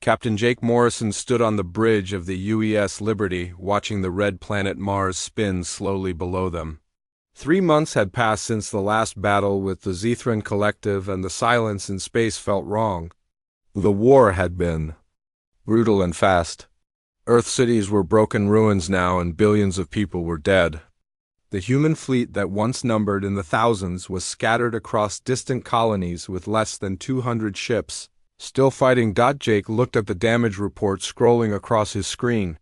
Captain Jake Morrison stood on the bridge of the UES Liberty, watching the red planet Mars spin slowly below them. 3 months had passed since the last battle with the Zethran Collective, and the silence in space felt wrong. The war had been brutal and fast. Earth cities were broken ruins now, and billions of people were dead. The human fleet that once numbered in the thousands was scattered across distant colonies with less than 200 ships, still fighting. Jake looked at the damage report scrolling across his screen.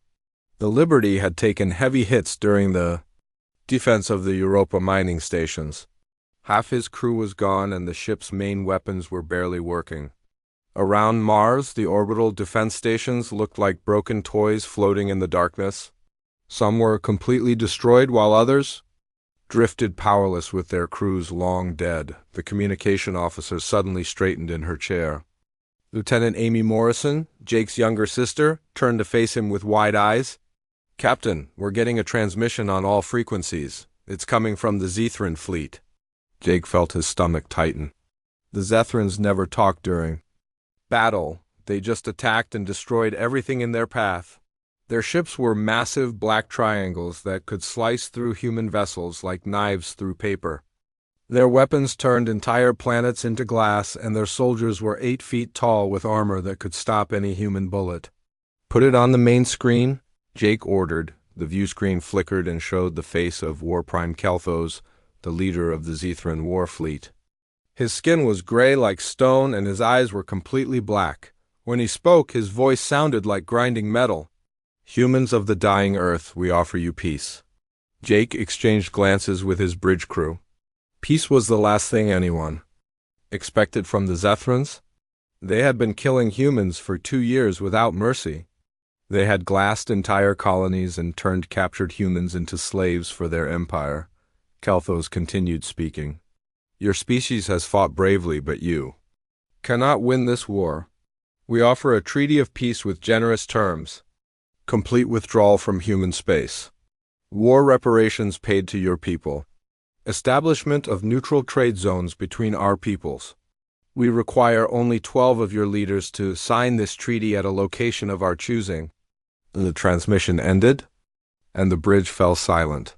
The Liberty had taken heavy hits during the defense of the Europa mining stations. Half his crew was gone, and the ship's main weapons were barely working. Around Mars, the orbital defense stations looked like broken toys floating in the darkness. Some were completely destroyed, while others drifted powerless with their crews long dead. The communication officer suddenly straightened in her chair. Lieutenant Amy Morrison, Jake's younger sister, turned to face him with wide eyes. "Captain, we're getting a transmission on all frequencies. It's coming from the Zethran fleet." Jake felt his stomach tighten. The Zethrans never talked during battle. They just attacked and destroyed everything in their path. Their ships were massive black triangles that could slice through human vessels like knives through paper. Their weapons turned entire planets into glass, and their soldiers were 8 feet tall with armor that could stop any human bullet. "Put it on the main screen," Jake ordered. The view screen flickered and showed the face of War Prime Kelthos, the leader of the Zethran war fleet. His skin was gray like stone, and his eyes were completely black. When he spoke, his voice sounded like grinding metal. "Humans of the dying Earth, we offer you peace." Jake exchanged glances with his bridge crew. Peace was the last thing anyone expected from the Zethrans. They had been killing humans for 2 years without mercy. They had glassed entire colonies and turned captured humans into slaves for their empire. Kelthos continued speaking. "Your species has fought bravely, but you cannot win this war. We offer a treaty of peace with generous terms. Complete withdrawal from human space. War reparations paid to your people. Establishment of neutral trade zones between our peoples. We require only 12 of your leaders to sign this treaty at a location of our choosing." The transmission ended, and the bridge fell silent.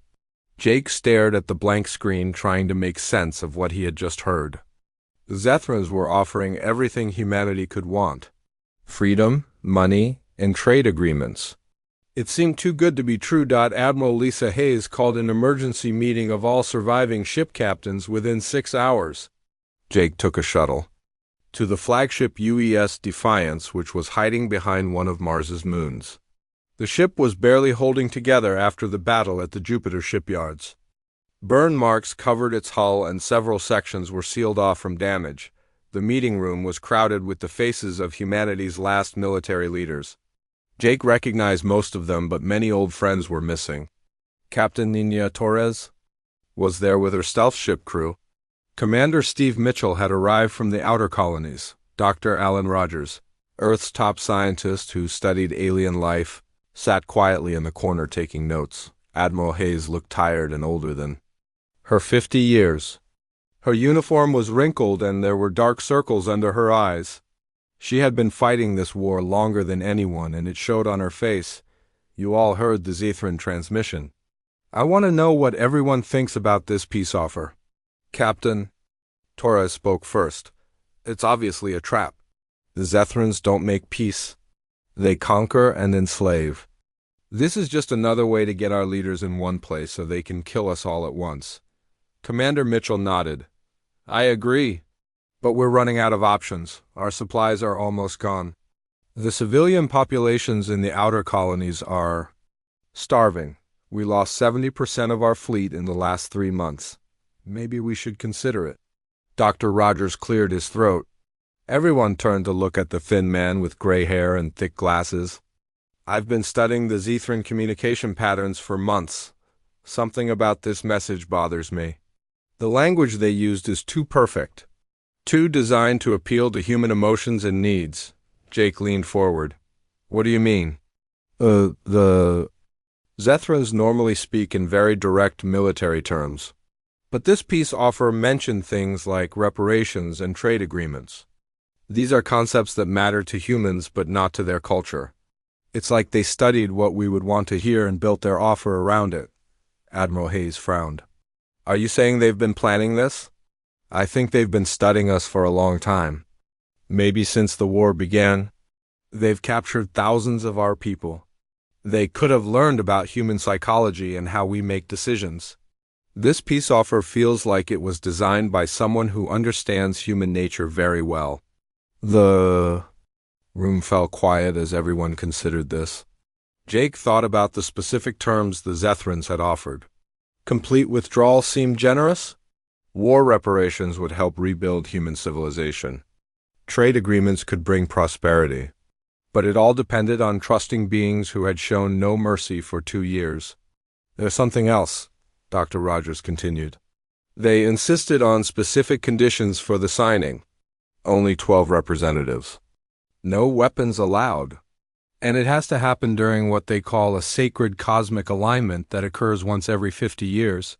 Jake stared at the blank screen, trying to make sense of what he had just heard. The Zethrans were offering everything humanity could want: freedom, money, and trade agreements. It seemed too good to be true. Admiral Lisa Hayes called an emergency meeting of all surviving ship captains within 6 hours. Jake took a shuttle to the flagship UES Defiance, which was hiding behind one of Mars's moons. The ship was barely holding together after the battle at the Jupiter shipyards. Burn marks covered its hull, and several sections were sealed off from damage. The meeting room was crowded with the faces of humanity's last military leaders. Jake recognized most of them, but many old friends were missing. Captain Nina Torres was there with her stealth ship crew. Commander Steve Mitchell had arrived from the outer colonies. Dr. Alan Rogers, Earth's top scientist who studied alien life, sat quietly in the corner taking notes. Admiral Hayes looked tired and older than her 50 years. Her uniform was wrinkled, and there were dark circles under her eyes. She had been fighting this war longer than anyone, and it showed on her face. "You all heard the Zethran transmission. I want to know what everyone thinks about this peace offer." "Captain," Torres spoke first, "it's obviously a trap. The Zethrans don't make peace. They conquer and enslave. This is just another way to get our leaders in one place so they can kill us all at once." Commander Mitchell nodded. "I agree. But we're running out of options. Our supplies are almost gone. The civilian populations in the outer colonies are starving. We lost 70% of our fleet in the last 3 months. Maybe we should consider it." Dr. Rogers cleared his throat. Everyone turned to look at the thin man with gray hair and thick glasses. "I've been studying the Zethran communication patterns for months. Something about this message bothers me. The language they used is too perfect. Too designed to appeal to human emotions and needs." Jake leaned forward. "What do you mean?" The Zethrans normally speak in very direct military terms. But this peace offer mentioned things like reparations and trade agreements. These are concepts that matter to humans but not to their culture. It's like they studied what we would want to hear and built their offer around it. Admiral Hayes frowned. Are you saying they've been planning this? I think they've been studying us for a long time. Maybe since the war began. They've captured thousands of our people. They could have learned about human psychology and how we make decisions. This peace offer feels like it was designed by someone who understands human nature very well. The room fell quiet as everyone considered this. Jake thought about the specific terms the Zethrans had offered. Complete withdrawal seemed generous. War reparations would help rebuild human civilization. Trade agreements could bring prosperity. But it all depended on trusting beings who had shown no mercy for 2 years. There's something else, Dr. Rogers continued. They insisted on specific conditions for the signing. Only 12 representatives. No weapons allowed. And it has to happen during what they call a sacred cosmic alignment that occurs once every 50 years.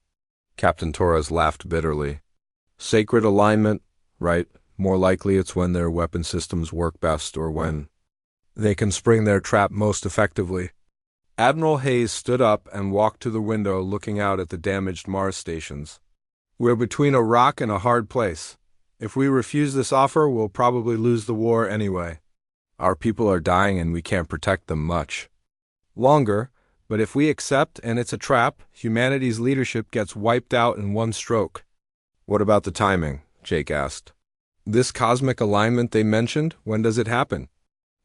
Captain Torres laughed bitterly. Sacred alignment, right? More likely it's when their weapon systems work best or when they can spring their trap most effectively. Admiral Hayes stood up and walked to the window looking out at the damaged Mars stations. We're between a rock and a hard place. If we refuse this offer, we'll probably lose the war anyway. Our people are dying and we can't protect them much longer, but if we accept and it's a trap, humanity's leadership gets wiped out in one stroke. What about the timing? Jake asked. This cosmic alignment they mentioned, when does it happen?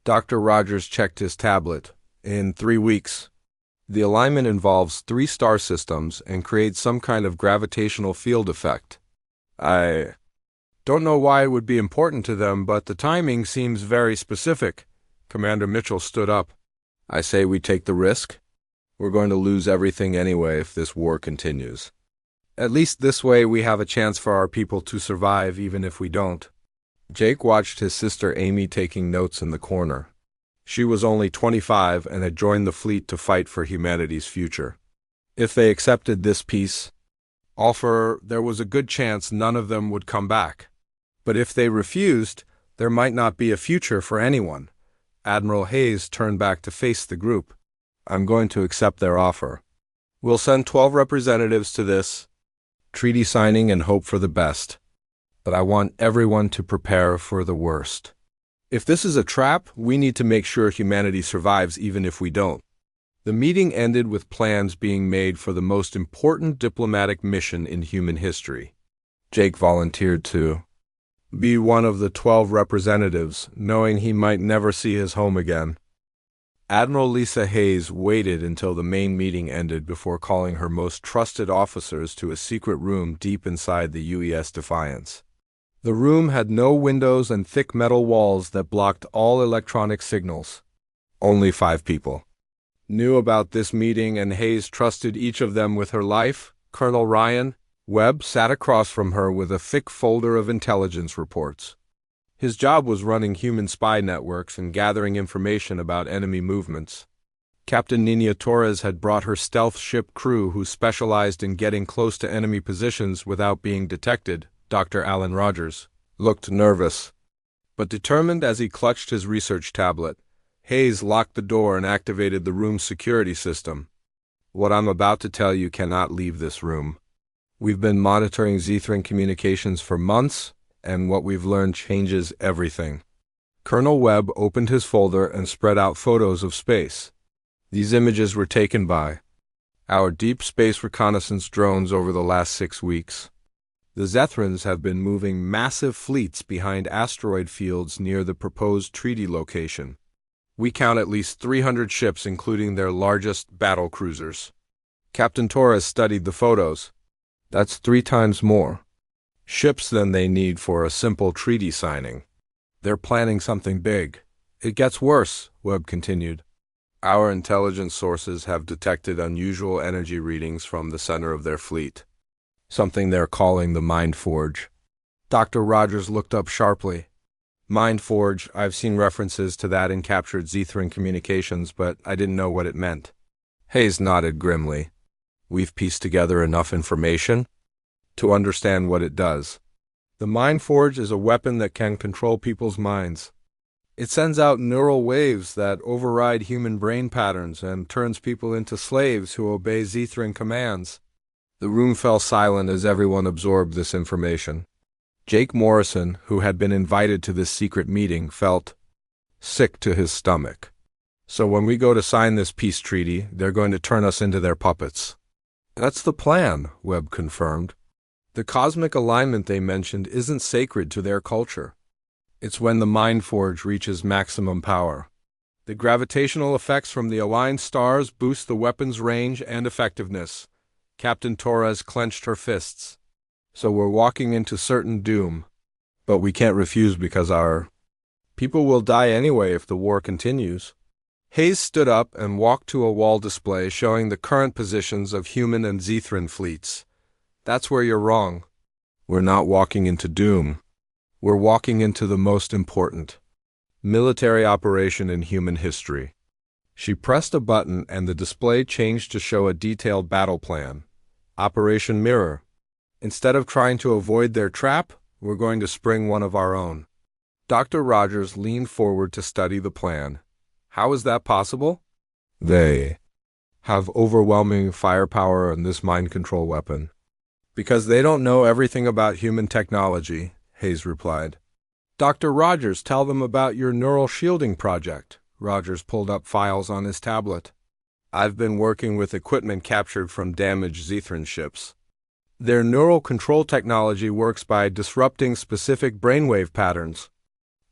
Dr. Rogers checked his tablet. In 3 weeks. The alignment involves 3 star systems and creates some kind of gravitational field effect. I don't know why it would be important to them, but the timing seems very specific. Commander Mitchell stood up. I say we take the risk. We're going to lose everything anyway if this war continues. At least this way we have a chance for our people to survive even if we don't. Jake watched his sister Amy taking notes in the corner. She was only 25 and had joined the fleet to fight for humanity's future. If they accepted this peace offer, there was a good chance none of them would come back. But if they refused, there might not be a future for anyone. Admiral Hayes turned back to face the group. I'm going to accept their offer. We'll send 12 representatives to this treaty signing and hope for the best. But I want everyone to prepare for the worst. If this is a trap, we need to make sure humanity survives even if we don't. The meeting ended with plans being made for the most important diplomatic mission in human history. Jake volunteered to be one of the 12 representatives, knowing he might never see his home again. Admiral Lisa Hayes waited until the main meeting ended before calling her most trusted officers to a secret room deep inside the UES Defiance. The room had no windows and thick metal walls that blocked all electronic signals. Only 5 people knew about this meeting, and Hayes trusted each of them with her life. Colonel Ryan Webb sat across from her with a thick folder of intelligence reports. His job was running human spy networks and gathering information about enemy movements. Captain Nina Torres had brought her stealth ship crew who specialized in getting close to enemy positions without being detected. Dr. Alan Rogers looked nervous, but determined as he clutched his research tablet. Hayes locked the door and activated the room's security system. What I'm about to tell you cannot leave this room. We've been monitoring Zethran communications for months, and what we've learned changes everything. Colonel Webb opened his folder and spread out photos of space. These images were taken by our deep space reconnaissance drones over the last 6 weeks. The Zethrans have been moving massive fleets behind asteroid fields near the proposed treaty location. We count at least 300 ships, including their largest battle cruisers. Captain Torres studied the photos. That's 3 times more ships than they need for a simple treaty signing. They're planning something big. It gets worse, Webb continued. Our intelligence sources have detected unusual energy readings from the center of their fleet. Something they're calling the Mind Forge. Dr. Rogers looked up sharply. Mind Forge, I've seen references to that in captured Zethran communications, but I didn't know what it meant. Hayes nodded grimly. We've pieced together enough information to understand what it does. The Mind Forge is a weapon that can control people's minds. It sends out neural waves that override human brain patterns and turns people into slaves who obey Zethran commands. The room fell silent as everyone absorbed this information. Jake Morrison, who had been invited to this secret meeting, felt sick to his stomach. So when we go to sign this peace treaty, they're going to turn us into their puppets. That's the plan, Webb confirmed. The cosmic alignment they mentioned isn't sacred to their culture. It's when the Mind Forge reaches maximum power. The gravitational effects from the aligned stars boost the weapon's range and effectiveness. Captain Torres clenched her fists. So we're walking into certain doom. But we can't refuse because our people will die anyway if the war continues. Hayes stood up and walked to a wall display showing the current positions of human and Zethran fleets. That's where you're wrong. We're not walking into doom. We're walking into the most important military operation in human history. She pressed a button and the display changed to show a detailed battle plan. Operation Mirror. Instead of trying to avoid their trap, we're going to spring one of our own. Dr. Rogers leaned forward to study the plan. How is that possible? They have overwhelming firepower in this mind control weapon. Because they don't know everything about human technology, Hayes replied. Dr. Rogers, tell them about your neural shielding project. Rogers pulled up files on his tablet. I've been working with equipment captured from damaged Zethran ships. Their neural control technology works by disrupting specific brainwave patterns.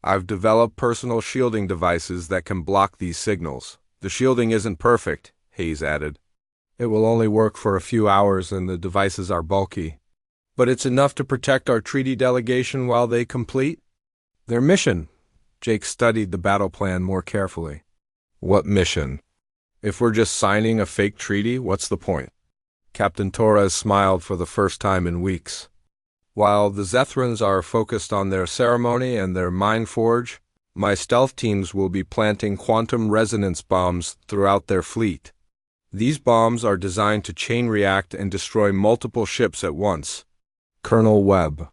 I've developed personal shielding devices that can block these signals. The shielding isn't perfect, Hayes added. It will only work for a few hours and the devices are bulky. But it's enough to protect our treaty delegation while they complete their mission. Jake studied the battle plan more carefully. What mission? If we're just signing a fake treaty, what's the point? Captain Torres smiled for the first time in weeks. While the Zethrans are focused on their ceremony and their mind forge, my stealth teams will be planting quantum resonance bombs throughout their fleet. These bombs are designed to chain react and destroy multiple ships at once. Colonel Webb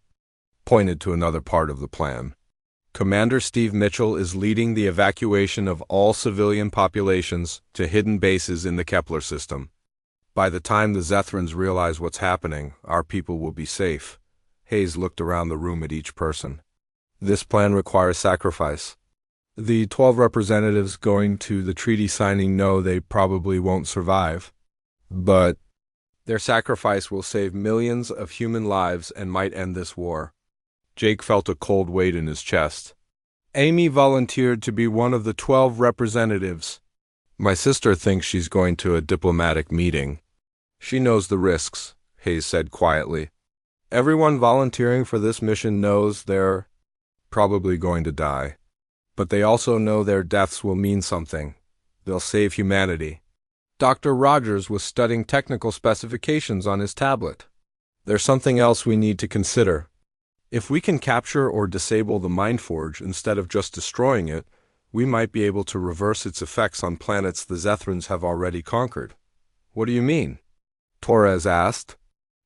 pointed to another part of the plan. Commander Steve Mitchell is leading the evacuation of all civilian populations to hidden bases in the Kepler system. By the time the Zethrans realize what's happening, our people will be safe. Hayes looked around the room at each person. This plan requires sacrifice. The 12 representatives going to the treaty signing know they probably won't survive. But their sacrifice will save millions of human lives and might end this war. Jake felt a cold weight in his chest. Amy volunteered to be one of the 12 representatives. My sister thinks she's going to a diplomatic meeting. She knows the risks, Hayes said quietly. Everyone volunteering for this mission knows they're probably going to die. But they also know their deaths will mean something. They'll save humanity. Dr. Rogers was studying technical specifications on his tablet. There's something else we need to consider. If we can capture or disable the Mind Forge instead of just destroying it, we might be able to reverse its effects on planets the Zethrans have already conquered. What do you mean? Torres asked.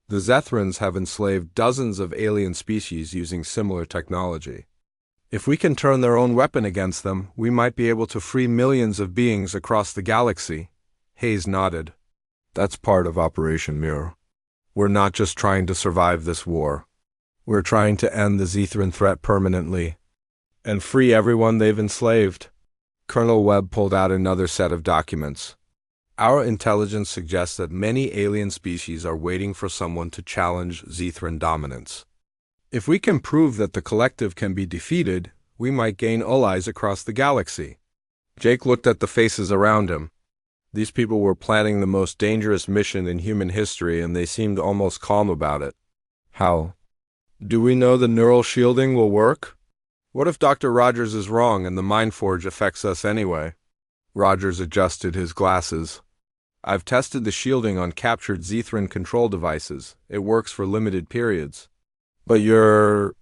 The Zethrans have enslaved dozens of alien species using similar technology. If we can turn their own weapon against them, we might be able to free millions of beings across the galaxy. Hayes nodded. That's part of Operation Mirror. We're not just trying to survive this war. We're trying to end the Zethran threat permanently and free everyone they've enslaved. Colonel Webb pulled out another set of documents. Our intelligence suggests that many alien species are waiting for someone to challenge Zethran dominance. If we can prove that the collective can be defeated, we might gain allies across the galaxy. Jake looked at the faces around him. These people were planning the most dangerous mission in human history, and they seemed almost calm about it. How? Do we know the neural shielding will work? What if Dr. Rogers is wrong and the Mind Forge affects us anyway? Rogers adjusted his glasses. I've tested the shielding on captured Zethran control devices. It works for limited periods. But you're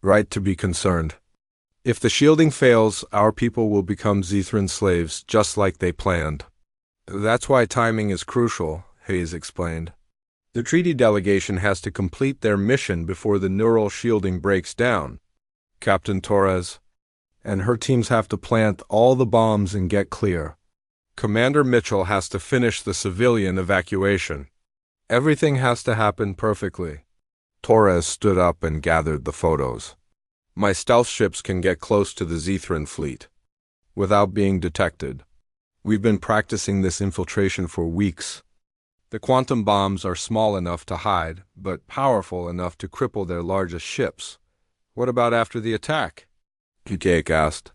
right to be concerned. If the shielding fails, our people will become Zethran slaves, just like they planned. That's why timing is crucial, Hayes explained. The treaty delegation has to complete their mission before the neural shielding breaks down. Captain Torres and her teams have to plant all the bombs and get clear. Commander Mitchell has to finish the civilian evacuation. Everything has to happen perfectly. Torres stood up and gathered the photos. My stealth ships can get close to the Zethran fleet without being detected. We've been practicing this infiltration for weeks. The quantum bombs are small enough to hide, but powerful enough to cripple their largest ships. What about after the attack? Jake asked.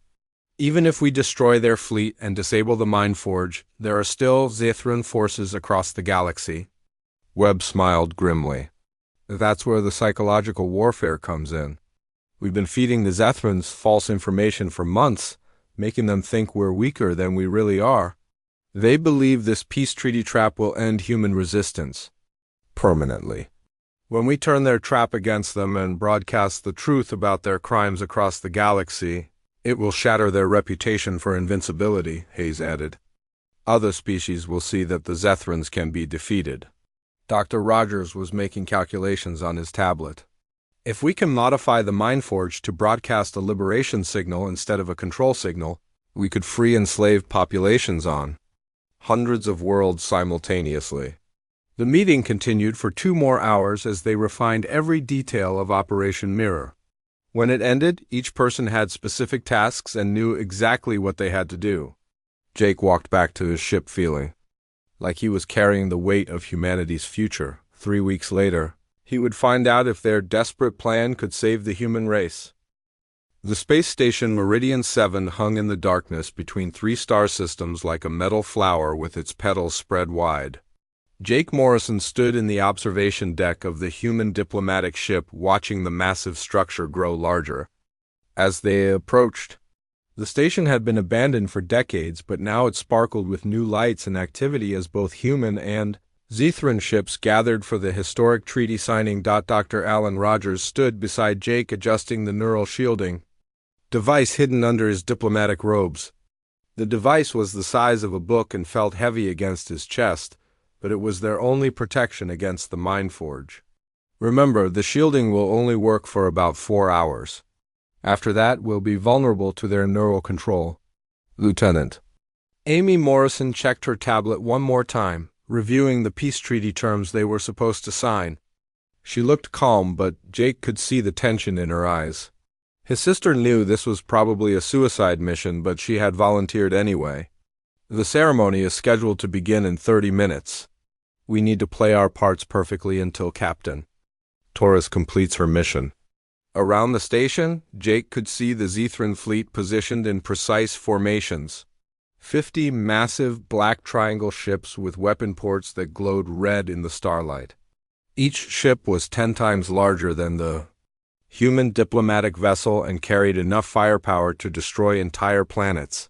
Even if we destroy their fleet and disable the mine forge, there are still Zethran forces across the galaxy. Webb smiled grimly. That's where the psychological warfare comes in. We've been feeding the Zethrans false information for months, making them think we're weaker than we really are. They believe this peace treaty trap will end human resistance permanently. When we turn their trap against them and broadcast the truth about their crimes across the galaxy, it will shatter their reputation for invincibility, Hayes added. Other species will see that the Zethrans can be defeated. Dr. Rogers was making calculations on his tablet. If we can modify the Mind Forge to broadcast a liberation signal instead of a control signal, we could free enslaved populations on hundreds of worlds simultaneously. The meeting continued for 2 more hours as they refined every detail of Operation Mirror. When it ended, each person had specific tasks and knew exactly what they had to do. Jake walked back to his ship feeling like he was carrying the weight of humanity's future. 3 weeks later, he would find out if their desperate plan could save the human race. The space station Meridian 7 hung in the darkness between 3 star systems like a metal flower with its petals spread wide. Jake Morrison stood in the observation deck of the human diplomatic ship watching the massive structure grow larger. As they approached, the station had been abandoned for decades, but now it sparkled with new lights and activity as both human and Zethran ships gathered for the historic treaty signing. Dr. Alan Rogers stood beside Jake adjusting the neural shielding device hidden under his diplomatic robes. The device was the size of a book and felt heavy against his chest, but it was their only protection against the Mind Forge. Remember, the shielding will only work for about 4 hours. After that, we'll be vulnerable to their neural control. Lieutenant. Amy Morrison checked her tablet one more time, reviewing the peace treaty terms they were supposed to sign. She looked calm, but Jake could see the tension in her eyes. His sister knew this was probably a suicide mission, but she had volunteered anyway. The ceremony is scheduled to begin in 30 minutes. We need to play our parts perfectly until Captain Torres completes her mission. Around the station, Jake could see the Zethran fleet positioned in precise formations. 50 massive black triangle ships with weapon ports that glowed red in the starlight. Each ship was 10 times larger than the human diplomatic vessel and carried enough firepower to destroy entire planets.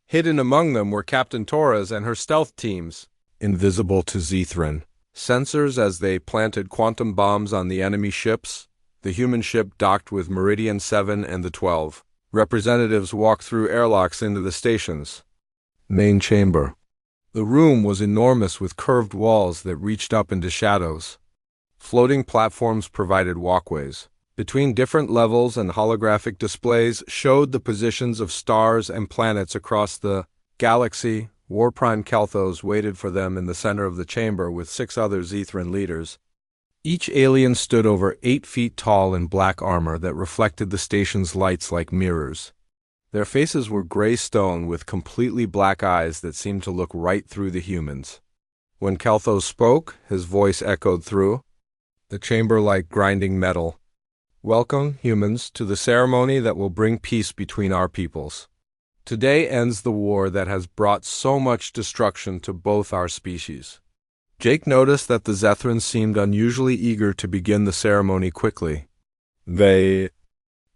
Hidden among them were Captain Torres and her stealth teams, invisible to Zethran sensors as they planted quantum bombs on the enemy ships. The human ship docked with Meridian 7 and the 12. Representatives walked through airlocks into the station's main chamber. The room was enormous with curved walls that reached up into shadows. Floating platforms provided walkways between different levels, and holographic displays showed the positions of stars and planets across the galaxy. War Prime Kelthos waited for them in the center of the chamber with 6 other Zethran leaders. Each alien stood over 8 feet tall in black armor that reflected the station's lights like mirrors. Their faces were gray stone with completely black eyes that seemed to look right through the humans. When Kelthos spoke, his voice echoed through the chamber like grinding metal. Welcome, humans, to the ceremony that will bring peace between our peoples. Today ends the war that has brought so much destruction to both our species. Jake noticed that the Zethrans seemed unusually eager to begin the ceremony quickly. They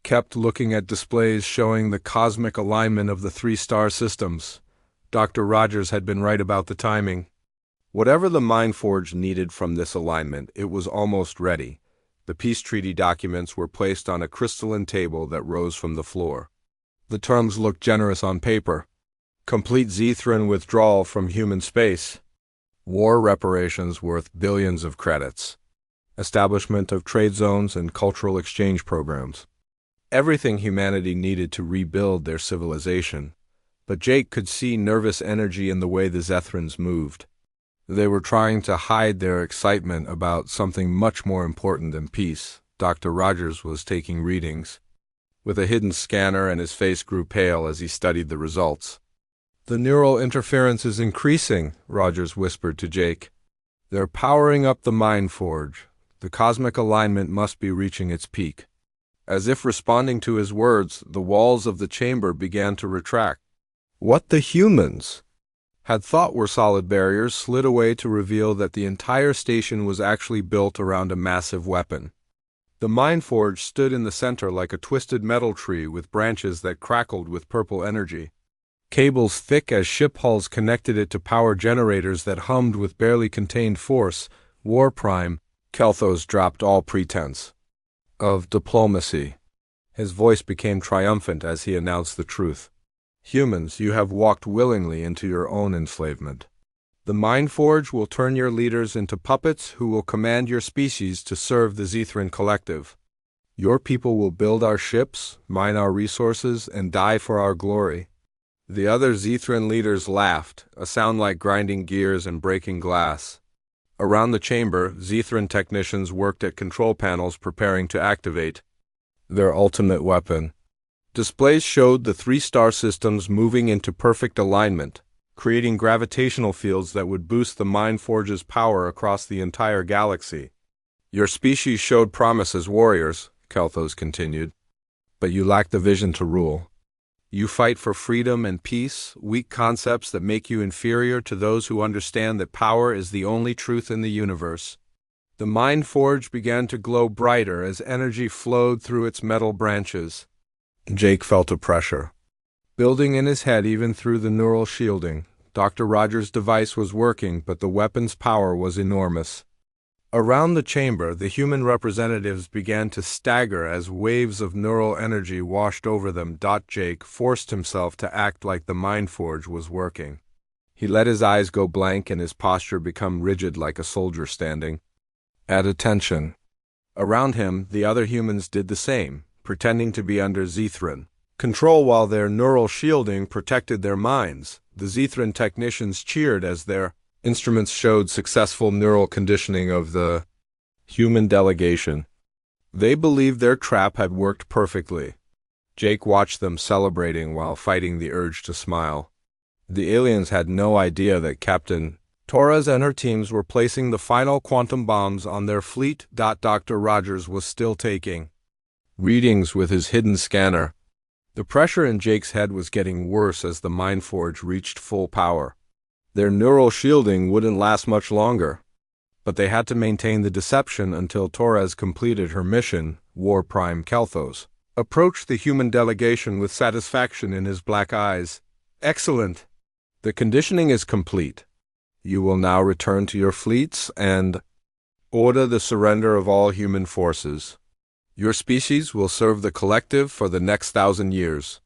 kept looking at displays showing the cosmic alignment of the 3 star systems. Dr. Rogers had been right about the timing. Whatever the Mind Forge needed from this alignment, it was almost ready. The peace treaty documents were placed on a crystalline table that rose from the floor. The terms looked generous on paper. Complete Zethran withdrawal from human space. war reparations worth billions of credits, establishment of trade zones and cultural exchange programs. Everything humanity needed to rebuild their civilization, but Jake could see nervous energy in the way the Zethrans moved. They were trying to hide their excitement about something much more important than peace. Dr. Rogers was taking readings with a hidden scanner, and his face grew pale as he studied the results. "The neural interference is increasing," Rogers whispered to Jake. "They're powering up the mind forge. The cosmic alignment must be reaching its peak." As if responding to his words, the walls of the chamber began to retract. What the humans had thought were solid barriers slid away to reveal that the entire station was actually built around a massive weapon. The mind forge stood in the center like a twisted metal tree with branches that crackled with purple energy. Cables thick as ship hulls connected it to power generators that hummed with barely contained force. War Prime, Kelthos dropped all pretense of diplomacy. His voice became triumphant as he announced the truth. "Humans, you have walked willingly into your own enslavement. The Mind Forge will turn your leaders into puppets who will command your species to serve the Zethran Collective. Your people will build our ships, mine our resources, and die for our glory." The other Zethran leaders laughed, a sound like grinding gears and breaking glass. Around the chamber, Zethran technicians worked at control panels preparing to activate their ultimate weapon. Displays showed the 3 star systems moving into perfect alignment, creating gravitational fields that would boost the Mind Forge's power across the entire galaxy. "Your species showed promise as warriors," Kelthos continued, "but you lack the vision to rule. You fight for freedom and peace, weak concepts that make you inferior to those who understand that power is the only truth in the universe." The Mind Forge began to glow brighter as energy flowed through its metal branches. Jake felt a pressure building in his head even through the neural shielding. Dr. Rogers' device was working, but the weapon's power was enormous. Around the chamber, the human representatives began to stagger as waves of neural energy washed over them. Jake forced himself to act like the Mind Forge was working. He let his eyes go blank and his posture become rigid like a soldier standing at attention. Around him, the other humans did the same, pretending to be under Zethran control while their neural shielding protected their minds. The Zethran technicians cheered as their instruments showed successful neural conditioning of the human delegation. They believed their trap had worked perfectly. Jake watched them celebrating while fighting the urge to smile. The aliens had no idea that Captain Torres and her teams were placing the final quantum bombs on their fleet. Dr. Rogers was still taking readings with his hidden scanner. The pressure in Jake's head was getting worse as the Mind Forge reached full power. Their neural shielding wouldn't last much longer, but they had to maintain the deception until Torres completed her mission. War Prime Kelthos approached the human delegation with satisfaction in his black eyes. "Excellent. The conditioning is complete. You will now return to your fleets and order the surrender of all human forces. Your species will serve the collective for the next 1,000 years."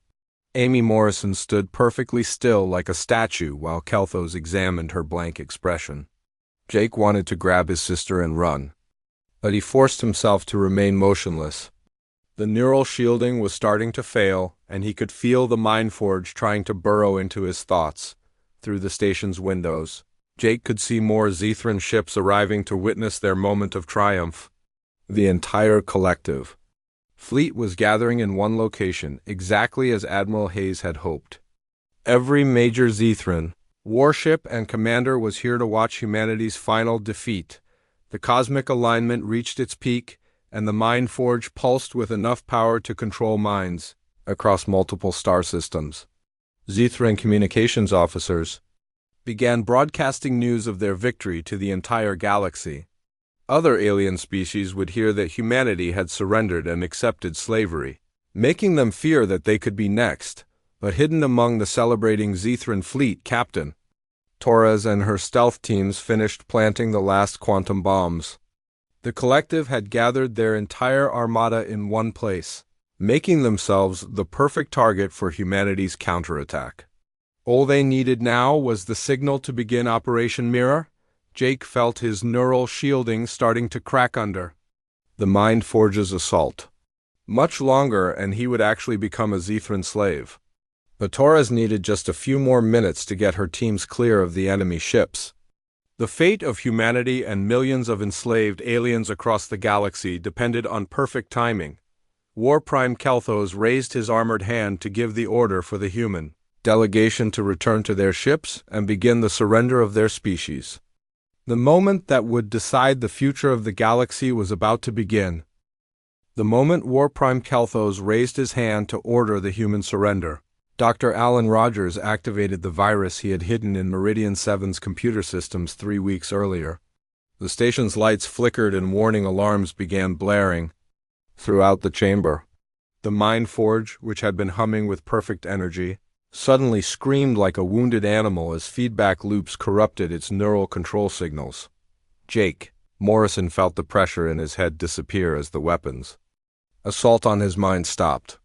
Amy Morrison stood perfectly still like a statue while Kelthos examined her blank expression. Jake wanted to grab his sister and run, but he forced himself to remain motionless. The neural shielding was starting to fail, and he could feel the Mind Forge trying to burrow into his thoughts. Through the station's windows, Jake could see more Zethran ships arriving to witness their moment of triumph. The entire collective fleet was gathering in one location, exactly as Admiral Hayes had hoped. Every major Zethran warship and commander was here to watch humanity's final defeat. The cosmic alignment reached its peak, and the Mind Forge pulsed with enough power to control minds across multiple star systems. Zethran communications officers began broadcasting news of their victory to the entire galaxy. Other alien species would hear that humanity had surrendered and accepted slavery, making them fear that they could be next. But hidden among the celebrating Zethran fleet, Captain Torres and her stealth teams finished planting the last quantum bombs. The collective had gathered their entire armada in one place, making themselves the perfect target for humanity's counterattack. All they needed now was the signal to begin Operation Mirror, Jake felt his neural shielding starting to crack under. The Mind Forge's assault. Much longer, and he would actually become a Zethran slave. But Torres needed just a few more minutes to get her teams clear of the enemy ships. The fate of humanity and millions of enslaved aliens across the galaxy depended on perfect timing. War Prime Kelthos raised his armored hand to give the order for the human delegation to return to their ships and begin the surrender of their species. The moment that would decide the future of the galaxy was about to begin. The moment War Prime Kelthos raised his hand to order the human surrender, Dr. Alan Rogers activated the virus he had hidden in Meridian 7's computer systems 3 weeks earlier. The station's lights flickered and warning alarms began blaring throughout the chamber. The Mind Forge, which had been humming with perfect energy, suddenly screamed like a wounded animal as feedback loops corrupted its neural control signals. Jake Morrison felt the pressure in his head disappear as the weapons assault on his mind stopped.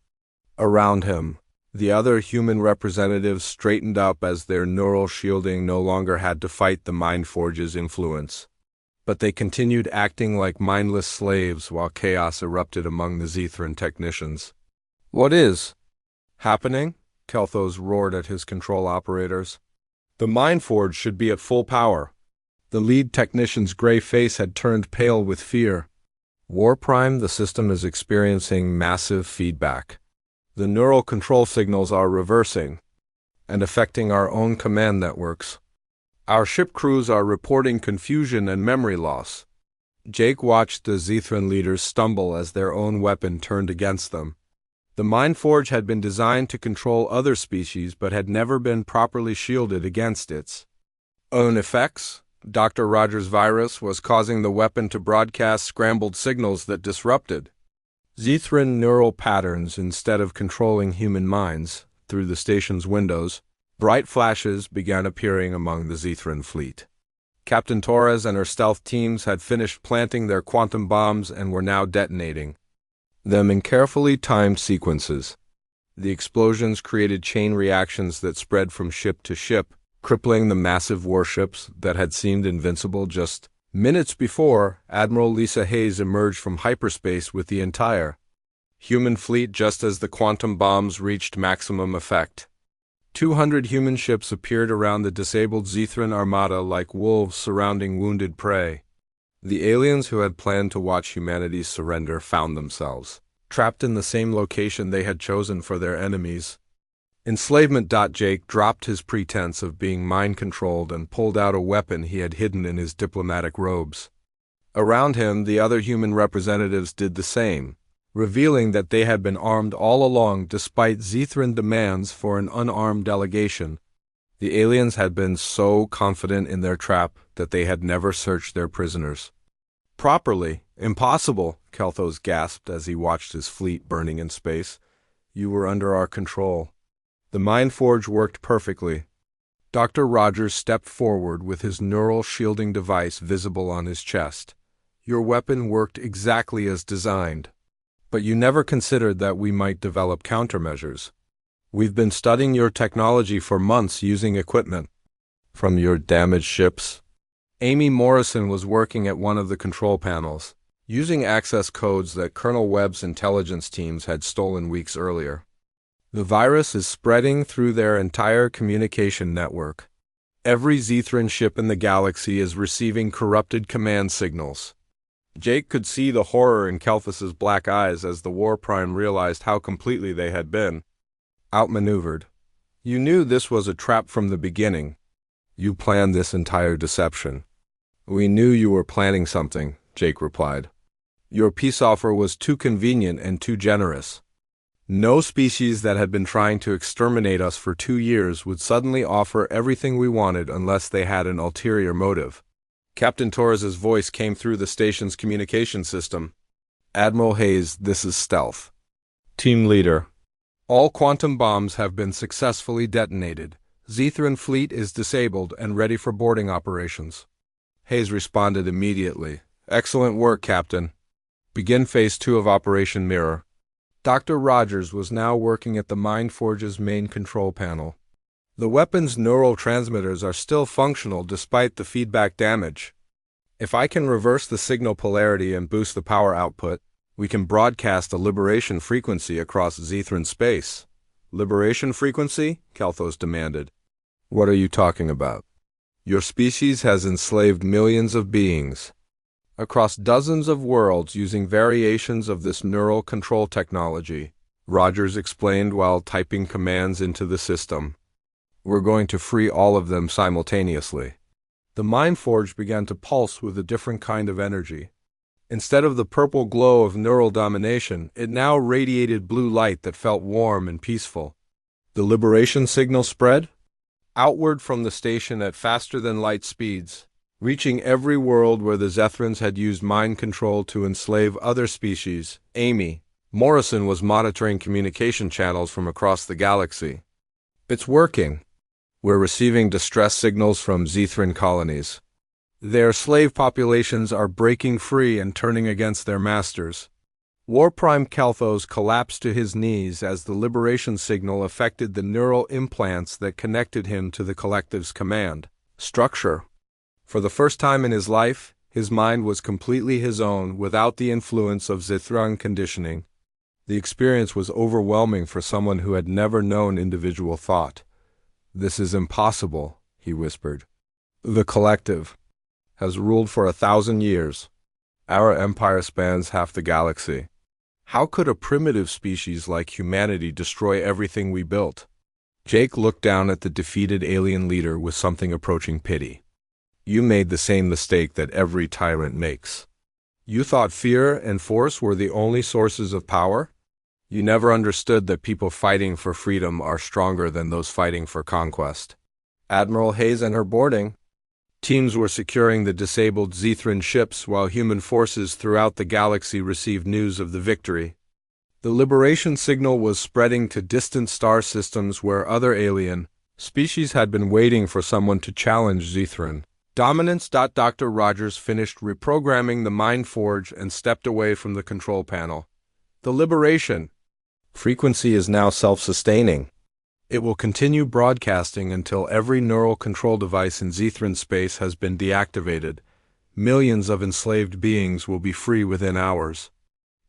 Around him, the other human representatives straightened up as their neural shielding no longer had to fight the Mind Forge's influence. But they continued acting like mindless slaves while chaos erupted among the Zethran technicians. "What is happening?" Kelthos roared at his control operators. "The Mind Forge should be at full power." The lead technician's gray face had turned pale with fear. "War Prime, the system is experiencing massive feedback. The neural control signals are reversing and affecting our own command networks. Our ship crews are reporting confusion and memory loss." Jake watched the Zethran leaders stumble as their own weapon turned against them. The Mind Forge had been designed to control other species but had never been properly shielded against its own effects. Dr. Rogers' virus was causing the weapon to broadcast scrambled signals that disrupted Zethran neural patterns instead of controlling human minds. Through the station's windows, bright flashes began appearing among the Zethran fleet. Captain Torres and her stealth teams had finished planting their quantum bombs and were now detonating them in carefully timed sequences. The explosions created chain reactions that spread from ship to ship, crippling the massive warships that had seemed invincible just minutes before. Admiral Lisa Hayes emerged from hyperspace with the entire human fleet just as the quantum bombs reached maximum effect. 200 human ships appeared around the disabled Zethran armada like wolves surrounding wounded prey. The aliens who had planned to watch humanity's surrender found themselves trapped in the same location they had chosen for their enemies. Enslavement. Jake dropped his pretense of being mind-controlled and pulled out a weapon he had hidden in his diplomatic robes. Around him, the other human representatives did the same, revealing that they had been armed all along despite Zethran demands for an unarmed delegation. The aliens had been so confident in their trap that they had never searched their prisoners properly. "Impossible," Kelthos gasped as he watched his fleet burning in space. "You were under our control." The Mind Forge worked perfectly. Dr. Rogers stepped forward with his neural shielding device visible on his chest. "Your weapon worked exactly as designed. But you never considered that we might develop countermeasures. We've been studying your technology for months using equipment from your damaged ships." Amy Morrison was working at one of the control panels, using access codes that Colonel Webb's intelligence teams had stolen weeks earlier. "The virus is spreading through their entire communication network. Every Zethran ship in the galaxy is receiving corrupted command signals." Jake could see the horror in Kelthos's black eyes as the War Prime realized how completely they had been outmaneuvered. "You knew this was a trap from the beginning. You planned this entire deception." "We knew you were planning something," Jake replied. "Your peace offer was too convenient and too generous. No species that had been trying to exterminate us for 2 years would suddenly offer everything we wanted unless they had an ulterior motive." Captain Torres's voice came through the station's communication system. "Admiral Hayes, this is Stealth. Team Leader. All quantum bombs have been successfully detonated. Zethran fleet is disabled and ready for boarding operations." Hayes responded immediately. "Excellent work, Captain. Begin Phase 2 of Operation Mirror." Dr. Rogers was now working at the Mind Forge's main control panel. The weapon's neural transmitters are still functional despite the feedback damage. If I can reverse the signal polarity and boost the power output, we can broadcast a liberation frequency across Zethran space. Liberation frequency? Kelthos demanded. What are you talking about? Your species has enslaved millions of beings across dozens of worlds using variations of this neural control technology, Rogers explained while typing commands into the system. We're going to free all of them simultaneously. The mind forge began to pulse with a different kind of energy. Instead of the purple glow of neural domination, it now radiated blue light that felt warm and peaceful. The liberation signal spread outward from the station at faster-than-light speeds, reaching every world where the Zethrans had used mind control to enslave other species. Amy Morrison was monitoring communication channels from across the galaxy. It's working. We're receiving distress signals from Zethran colonies. Their slave populations are breaking free and turning against their masters. War Prime Kelthos collapsed to his knees as the liberation signal affected the neural implants that connected him to the collective's command structure. For the first time in his life, his mind was completely his own without the influence of Zethran conditioning. The experience was overwhelming for someone who had never known individual thought. This is impossible, he whispered. The collective has ruled for 1,000 years. Our empire spans half the galaxy. How could a primitive species like humanity destroy everything we built? Jake looked down at the defeated alien leader with something approaching pity. You made the same mistake that every tyrant makes. You thought fear and force were the only sources of power? You never understood that people fighting for freedom are stronger than those fighting for conquest. Admiral Hayes and her boarding teams were securing the disabled Zethran ships while human forces throughout the galaxy received news of the victory. The liberation signal was spreading to distant star systems where other alien species had been waiting for someone to challenge Zethran dominance. Dr. Rogers finished reprogramming the mind forge and stepped away from the control panel. The liberation frequency is now self-sustaining. It will continue broadcasting until every neural control device in Zethran space has been deactivated. Millions of enslaved beings will be free within hours.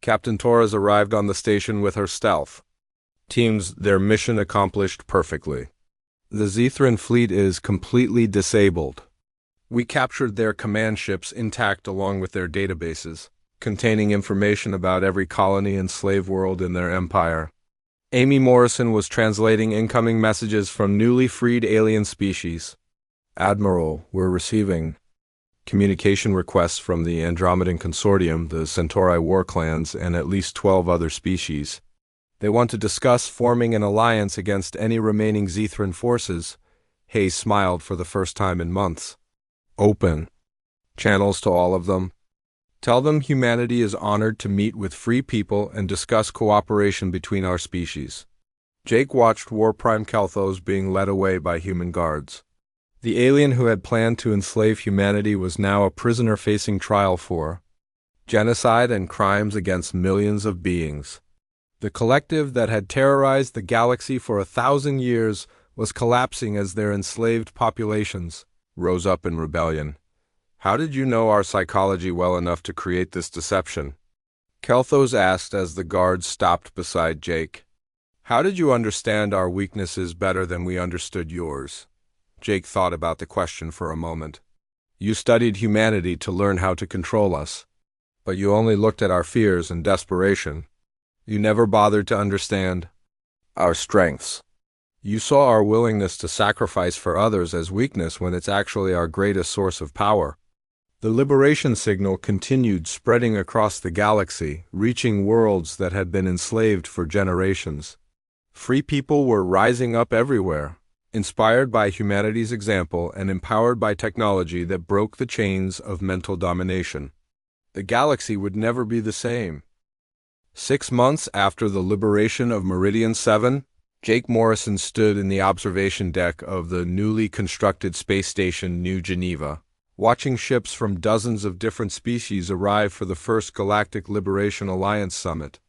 Captain Torres arrived on the station with her stealth teams, their mission accomplished perfectly. The Zethran fleet is completely disabled. We captured their command ships intact along with their databases, containing information about every colony and slave world in their empire. Amy Morrison was translating incoming messages from newly freed alien species. Admiral, we're receiving communication requests from the Andromedan Consortium, the Centauri war clans, and at least 12 other species. They want to discuss forming an alliance against any remaining Zethran forces. Hayes smiled for the first time in months. Open channels to all of them. Tell them humanity is honored to meet with free people and discuss cooperation between our species. Jake watched War Prime Kelthos being led away by human guards. The alien who had planned to enslave humanity was now a prisoner facing trial for genocide and crimes against millions of beings. The collective that had terrorized the galaxy for 1,000 years was collapsing as their enslaved populations rose up in rebellion. How did you know our psychology well enough to create this deception? Kelthos asked as the guards stopped beside Jake. How did you understand our weaknesses better than we understood yours? Jake thought about the question for a moment. You studied humanity to learn how to control us, but you only looked at our fears and desperation. You never bothered to understand our strengths. You saw our willingness to sacrifice for others as weakness when it's actually our greatest source of power. The liberation signal continued spreading across the galaxy, reaching worlds that had been enslaved for generations. Free people were rising up everywhere, inspired by humanity's example and empowered by technology that broke the chains of mental domination. The galaxy would never be the same. 6 months after the liberation of Meridian 7, Jake Morrison stood in the observation deck of the newly constructed space station New Geneva, watching ships from dozens of different species arrive for the first Galactic Liberation Alliance summit.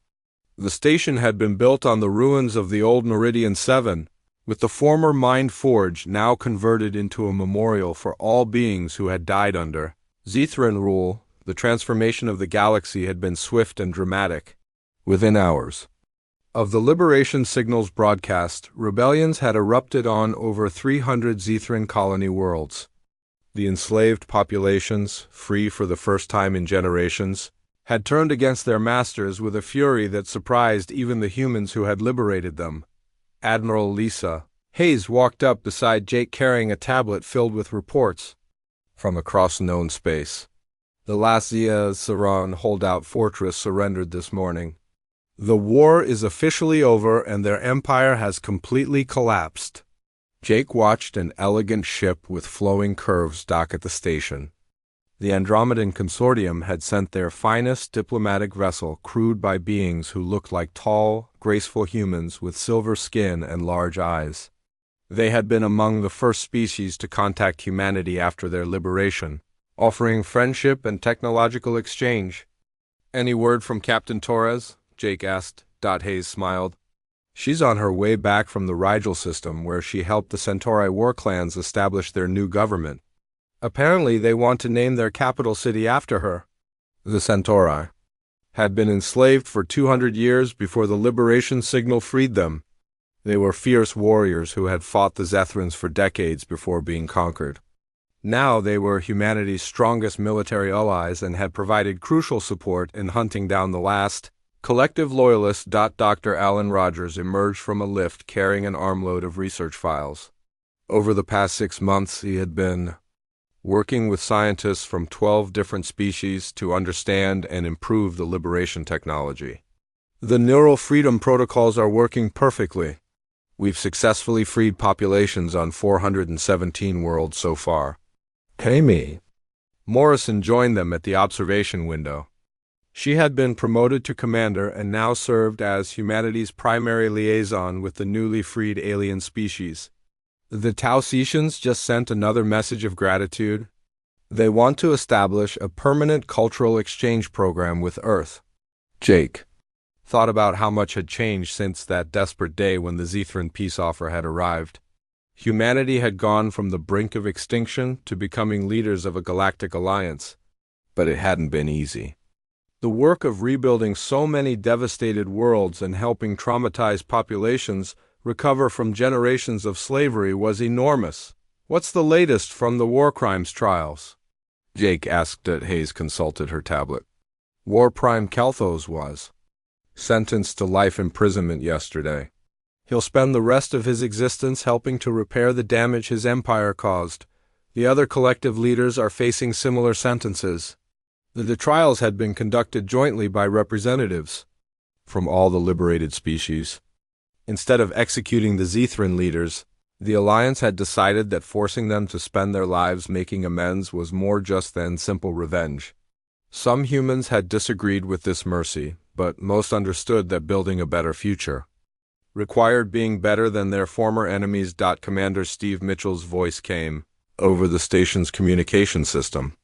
The station had been built on the ruins of the old Meridian 7, with the former Mind Forge now converted into a memorial for all beings who had died under Zethran rule. The transformation of the galaxy had been swift and dramatic. Within hours of the liberation signals broadcast, rebellions had erupted on over 300 Zethran colony worlds. The enslaved populations, free for the first time in generations, had turned against their masters with a fury that surprised even the humans who had liberated them. Admiral Lisa Hayes walked up beside Jake carrying a tablet filled with reports from across known space. The Lazia Saran holdout fortress surrendered this morning. The war is officially over and their empire has completely collapsed. Jake watched an elegant ship with flowing curves dock at the station. The Andromedan Consortium had sent their finest diplomatic vessel crewed by beings who looked like tall, graceful humans with silver skin and large eyes. They had been among the first species to contact humanity after their liberation, offering friendship and technological exchange. "Any word from Captain Torres?" Jake asked. Hayes smiled. "She's on her way back from the Rigel system where she helped the Centauri war clans establish their new government. Apparently they want to name their capital city after her." The Centauri had been enslaved for 200 years before the liberation signal freed them. They were fierce warriors who had fought the Zethrans for decades before being conquered. Now they were humanity's strongest military allies and had provided crucial support in hunting down the last collective loyalists. Dr. Alan Rogers emerged from a lift carrying an armload of research files. Over the past 6 months, he had been working with scientists from 12 different species to understand and improve the liberation technology. "The neural freedom protocols are working perfectly. We've successfully freed populations on 417 worlds so far." Amy Morrison joined them at the observation window. She had been promoted to commander and now served as humanity's primary liaison with the newly freed alien species. "The Tausetians just sent another message of gratitude. They want to establish a permanent cultural exchange program with Earth." Jake thought about how much had changed since that desperate day when the Zethran peace offer had arrived. Humanity had gone from the brink of extinction to becoming leaders of a galactic alliance. But it hadn't been easy. The work of rebuilding so many devastated worlds and helping traumatized populations recover from generations of slavery was enormous. "What's the latest from the war crimes trials?" Jake asked as Hayes consulted her tablet. War Prime Kelthos was sentenced to life imprisonment yesterday. He'll spend the rest of his existence helping to repair the damage his empire caused. The other collective leaders are facing similar sentences. The trials had been conducted jointly by representatives from all the liberated species. Instead of executing the Zethran leaders, the Alliance had decided that forcing them to spend their lives making amends was more just than simple revenge. Some humans had disagreed with this mercy, but most understood that building a better future required being better than their former enemies. Commander Steve Mitchell's voice came over the station's communication system.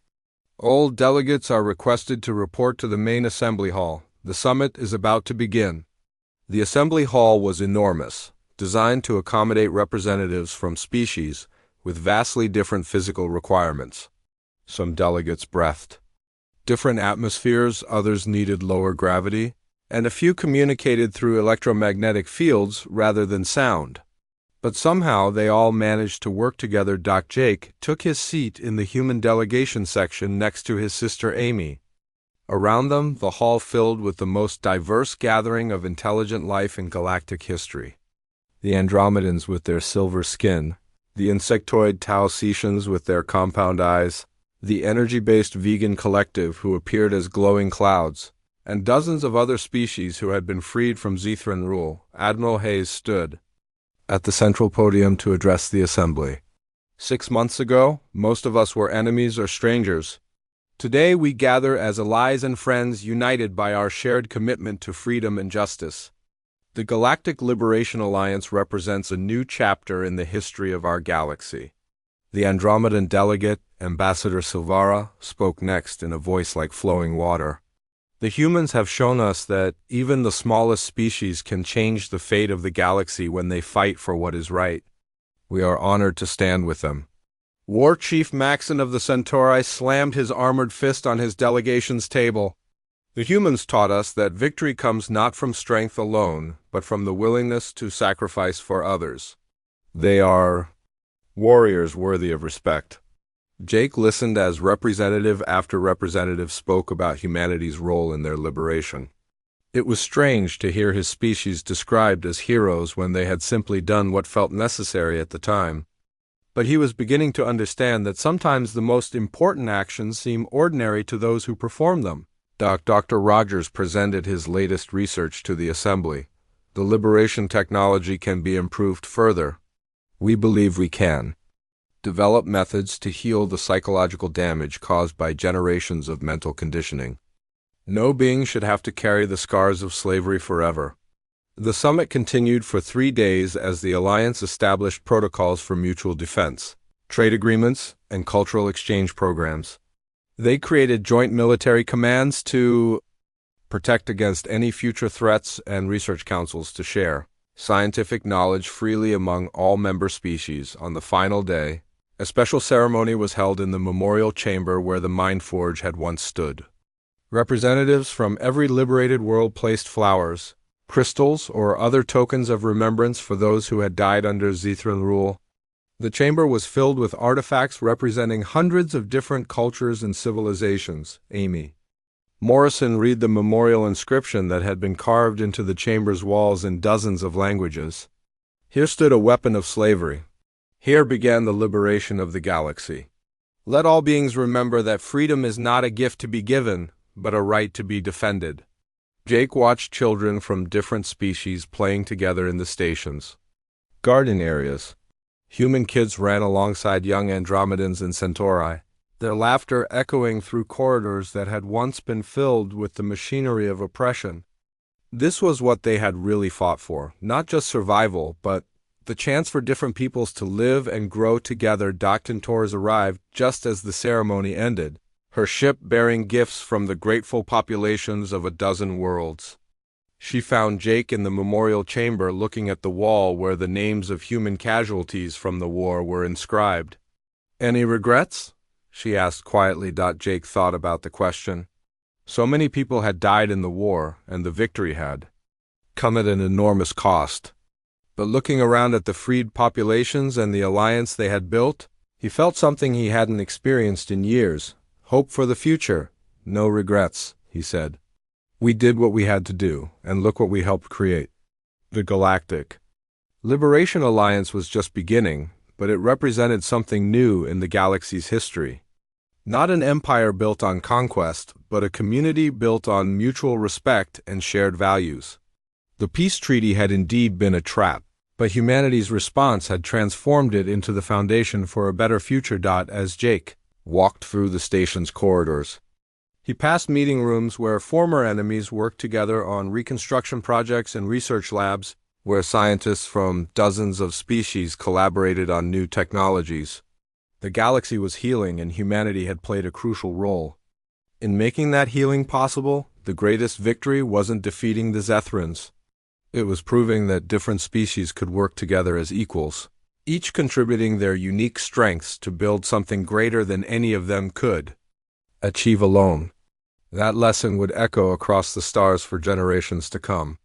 "All delegates are requested to report to the main assembly hall. The summit is about to begin." The assembly hall was enormous, designed to accommodate representatives from species with vastly different physical requirements. Some delegates breathed different atmospheres, others needed lower gravity, and a few communicated through electromagnetic fields rather than sound. But somehow they all managed to work together. Jake took his seat in the human delegation section next to his sister Amy. Around them, the hall filled with the most diverse gathering of intelligent life in galactic history. The Andromedans with their silver skin, the insectoid Tausetians with their compound eyes, the energy-based vegan collective who appeared as glowing clouds, and dozens of other species who had been freed from Zethran rule. Admiral Hayes stood at the central podium to address the assembly. 6 months ago, most of us were enemies or strangers. Today we gather as allies and friends united by our shared commitment to freedom and justice. The Galactic Liberation Alliance represents a new chapter in the history of our galaxy. The Andromedan delegate, Ambassador Silvara, spoke next in a voice like flowing water. The humans have shown us that even the smallest species can change the fate of the galaxy when they fight for what is right. We are honored to stand with them. War Chief Maxon of the Centauri slammed his armored fist on his delegation's table. The humans taught us that victory comes not from strength alone, but from the willingness to sacrifice for others. They are warriors worthy of respect. Jake listened as representative after representative spoke about humanity's role in their liberation. It was strange to hear his species described as heroes when they had simply done what felt necessary at the time. But he was beginning to understand that sometimes the most important actions seem ordinary to those who perform them. Dr. Rogers presented his latest research to the assembly. The liberation technology can be improved further. We believe we can. Develop methods to heal the psychological damage caused by generations of mental conditioning. No being should have to carry the scars of slavery forever. The summit continued for 3 days as the Alliance established protocols for mutual defense, trade agreements, and cultural exchange programs. They created joint military commands to protect against any future threats and research councils to share scientific knowledge freely among all member species. On the final day, a special ceremony was held in the memorial chamber where the Mind Forge had once stood. Representatives from every liberated world placed flowers, crystals, or other tokens of remembrance for those who had died under Zethran rule. The chamber was filled with artifacts representing hundreds of different cultures and civilizations. Amy Morrison read the memorial inscription that had been carved into the chamber's walls in dozens of languages. Here stood a weapon of slavery. Here began the liberation of the galaxy. Let all beings remember that freedom is not a gift to be given, but a right to be defended. Jake watched children from different species playing together in the stations. Garden areas. Human kids ran alongside young Andromedans and Centauri, their laughter echoing through corridors that had once been filled with the machinery of oppression. This was what they had really fought for, not just survival, but the chance for different peoples to live and grow together. Dr. Torres arrived just as the ceremony ended, her ship bearing gifts from the grateful populations of a dozen worlds. She found Jake in the memorial chamber looking at the wall where the names of human casualties from the war were inscribed. "Any regrets?" she asked quietly. Jake thought about the question. So many people had died in the war, and the victory had come at an enormous cost. But looking around at the freed populations and the alliance they had built, he felt something he hadn't experienced in years. Hope for the future. No regrets, he said. We did what we had to do, and look what we helped create. The Galactic Liberation Alliance was just beginning, but it represented something new in the galaxy's history. Not an empire built on conquest, but a community built on mutual respect and shared values. The peace treaty had indeed been a trap, but humanity's response had transformed it into the foundation for a better future. As Jake walked through the station's corridors, he passed meeting rooms where former enemies worked together on reconstruction projects and research labs, where scientists from dozens of species collaborated on new technologies. The galaxy was healing, and humanity had played a crucial role. In making that healing possible, the greatest victory wasn't defeating the Zethrans. It was proving that different species could work together as equals, each contributing their unique strengths to build something greater than any of them could achieve alone. That lesson would echo across the stars for generations to come.